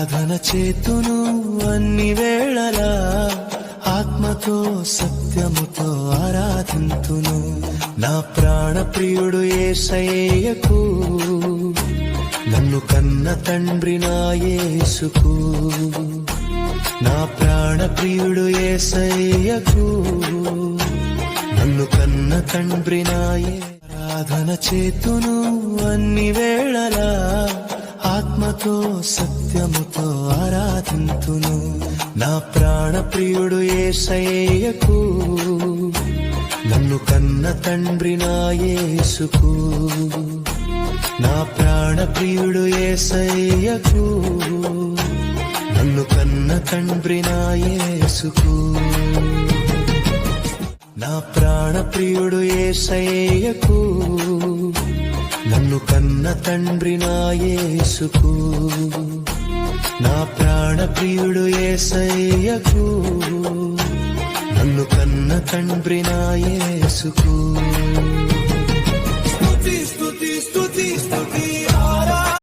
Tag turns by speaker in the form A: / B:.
A: ఆరాధన చేతును అన్ని వేళలా, ఆత్మతో సత్యముతో ఆరాధింతును. నా ప్రాణ ప్రియుడు యేసయ్యకు, నన్ను కన్న తండ్రి నా యేసుకు. నా ప్రాణ ప్రియుడు యేసయ్యకు, నన్ను కన్న తండ్రి నా ఆరాధన చేతును అన్ని వేళలా, ఆత్మతో సత్యముతో ఆరాధింతును. నా ప్రాణ ప్రియుడు యేసయ్యకు, నన్ను కన్న తండ్రి నా యేసుకు. నా ప్రాణ ప్రియుడు యేసయ్యకు, నన్ను కన్న తండ్రి నా యేసుకు. నా ప్రాణ ప్రియుడు యేసయ్యకు, నన్ను కన్న తండ్రి నా యేసుకు. నా ప్రాణ ప్రియుడు యేసయ్యకు, నన్ను కన్న తండ్రి నా యేసుకు.